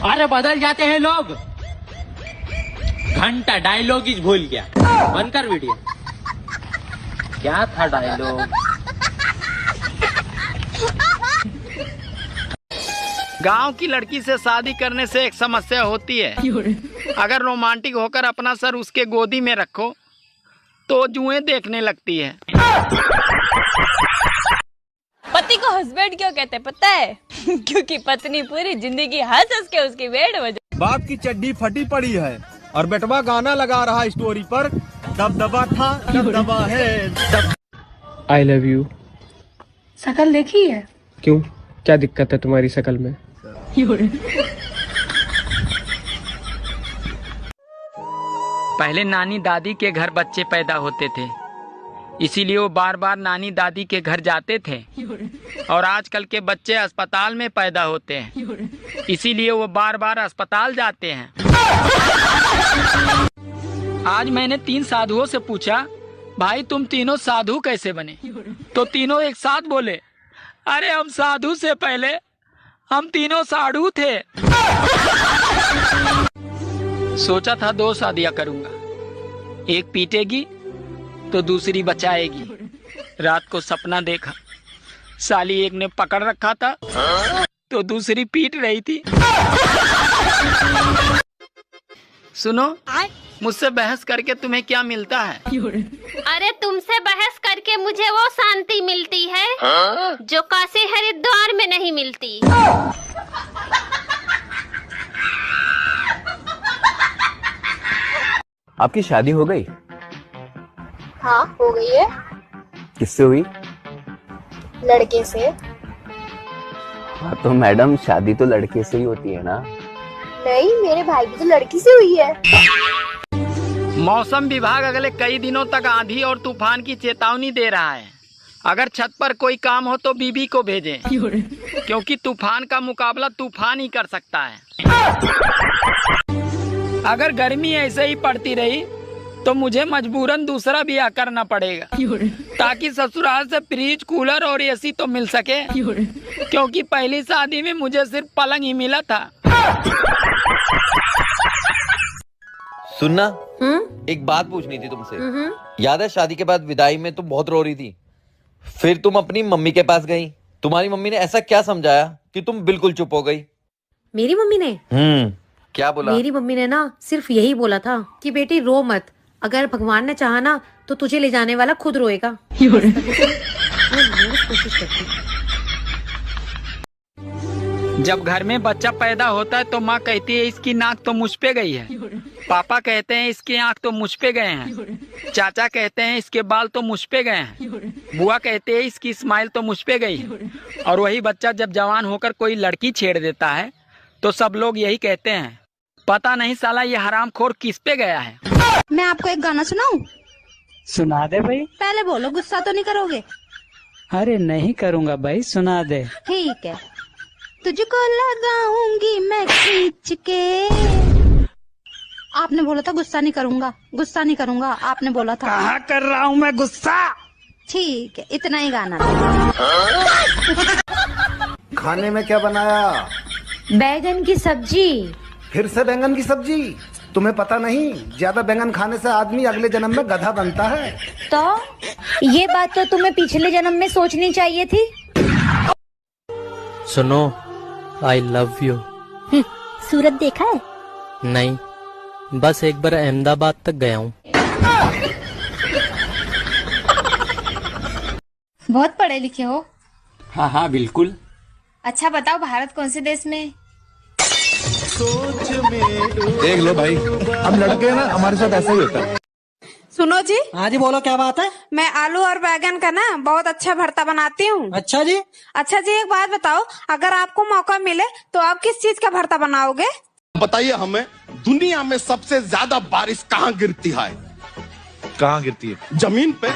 अरे बदल जाते हैं लोग। घंटा डायलॉग ही भूल गया। बंद कर वीडियो। क्या था डायलॉग? गांव की लड़की से शादी करने से एक समस्या होती है। अगर रोमांटिक होकर अपना सर उसके गोदी में रखो तो जुएं देखने लगती है। पति को हस्बैंड क्यों कहते हैं पता है? क्योंकि पत्नी पूरी जिंदगी हंस हंस के उसकी वेट बजा। बाप की चड्डी फटी पड़ी है और बेटवा गाना लगा रहा स्टोरी पर, दबदबा था दबदबा है। I love you. शकल देखी है? क्यों, क्या दिक्कत है तुम्हारी शकल में? पहले नानी दादी के घर बच्चे पैदा होते थे, इसीलिए वो बार बार नानी दादी के घर जाते थे। और आजकल के बच्चे अस्पताल में पैदा होते हैं, इसीलिए वो बार बार अस्पताल जाते हैं। आज मैंने 3 साधुओं से पूछा, भाई तुम तीनों साधु कैसे बने? तो तीनों एक साथ बोले, अरे हम साधु से पहले हम तीनों साधु थे। सोचा था 2 शादियां करूंगा, एक पीटेगी तो दूसरी बचाएगी। रात को सपना देखा, साली एक ने पकड़ रखा था तो दूसरी पीट रही थी। सुनो, मुझसे बहस करके तुम्हें क्या मिलता है? अरे तुमसे बहस करके मुझे वो शांति मिलती है जो काशी हरिद्वार में नहीं मिलती। आपकी शादी हो गई? हाँ हो गई है। किससे हुई? लड़के से। हाँ तो मैडम शादी तो लड़के से ही होती है ना? नहीं, मेरे भाई की तो लड़की से हुई है। मौसम विभाग अगले कई दिनों तक आंधी और तूफान की चेतावनी दे रहा है। अगर छत पर कोई काम हो तो बीबी को भेजें, क्योंकि तूफान का मुकाबला तूफान ही कर सकता है। अगर गर्मी ऐसे ही पड़ती रही तो मुझे मजबूरन दूसरा ब्याह करना पड़ेगा, ताकि ससुराल से फ्रिज, कूलर और एसी तो मिल सके, क्योंकि पहली शादी में मुझे सिर्फ पलंग ही मिला था। सुनना, एक बात पूछनी थी तुमसे। याद है शादी के बाद विदाई में तुम बहुत रो रही थी, फिर तुम अपनी मम्मी के पास गई। तुम्हारी मम्मी ने ऐसा क्या समझाया कि तुम बिल्कुल चुप हो गई? मेरी मम्मी ने? क्या बोला? मेरी मम्मी ने ना सिर्फ यही बोला था कि बेटी रो मत, अगर भगवान ने चाहा ना तो तुझे ले जाने वाला खुद रोएगा। जब घर में बच्चा पैदा होता है तो माँ कहती है इसकी नाक तो मुझ पे गई है, पापा कहते हैं इसकी आँख तो मुझ पे गए हैं, चाचा कहते हैं इसके बाल तो मुझ पे गए हैं, बुआ कहते हैं इसकी स्माइल तो मुझ पे गई है। और वही बच्चा जब जवान होकर कोई लड़की छेड़ देता है तो सब लोग यही कहते हैं, पता नहीं साला ये हरामखोर किस पे गया है। मैं आपको एक गाना सुनाऊं? सुना दे भाई। पहले बोलो, गुस्सा तो नहीं करोगे? अरे नहीं करूँगा भाई, सुना दे। ठीक है। तुझको लगाऊंगी मैं खींच के। आपने बोला था गुस्सा नहीं करूंगा, गुस्सा नहीं करूंगा, आपने बोला था। कहाँ कर रहा हूँ मैं गुस्सा? ठीक है, इतना ही गाना। खाने में क्या बनाया? बैगन की सब्जी। फिर से बैंगन की सब्जी? तुम्हें पता नहीं, ज्यादा बैंगन खाने से आदमी अगले जन्म में गधा बनता है। तो ये बात तो तुम्हें पिछले जन्म में सोचनी चाहिए थी। सुनो, आई लव यू। सूरत देखा है? नहीं, बस एक बार अहमदाबाद तक गया हूँ। बहुत पढ़े लिखे हो? हाँ हाँ बिल्कुल। अच्छा बताओ, भारत कौन से देश में? देख लो भाई, हम लड़के हैं ना, हमारे साथ ऐसा ही होता है। सुनो जी। हाँ जी बोलो, क्या बात है? मैं आलू और बैगन का ना बहुत अच्छा भरता बनाती हूँ। अच्छा जी। अच्छा जी, एक बात बताओ, अगर आपको मौका मिले तो आप किस चीज का भरता बनाओगे? बताइए हमें, दुनिया में सबसे ज्यादा बारिश कहाँ गिरती है? कहाँ गिरती है? जमीन पे।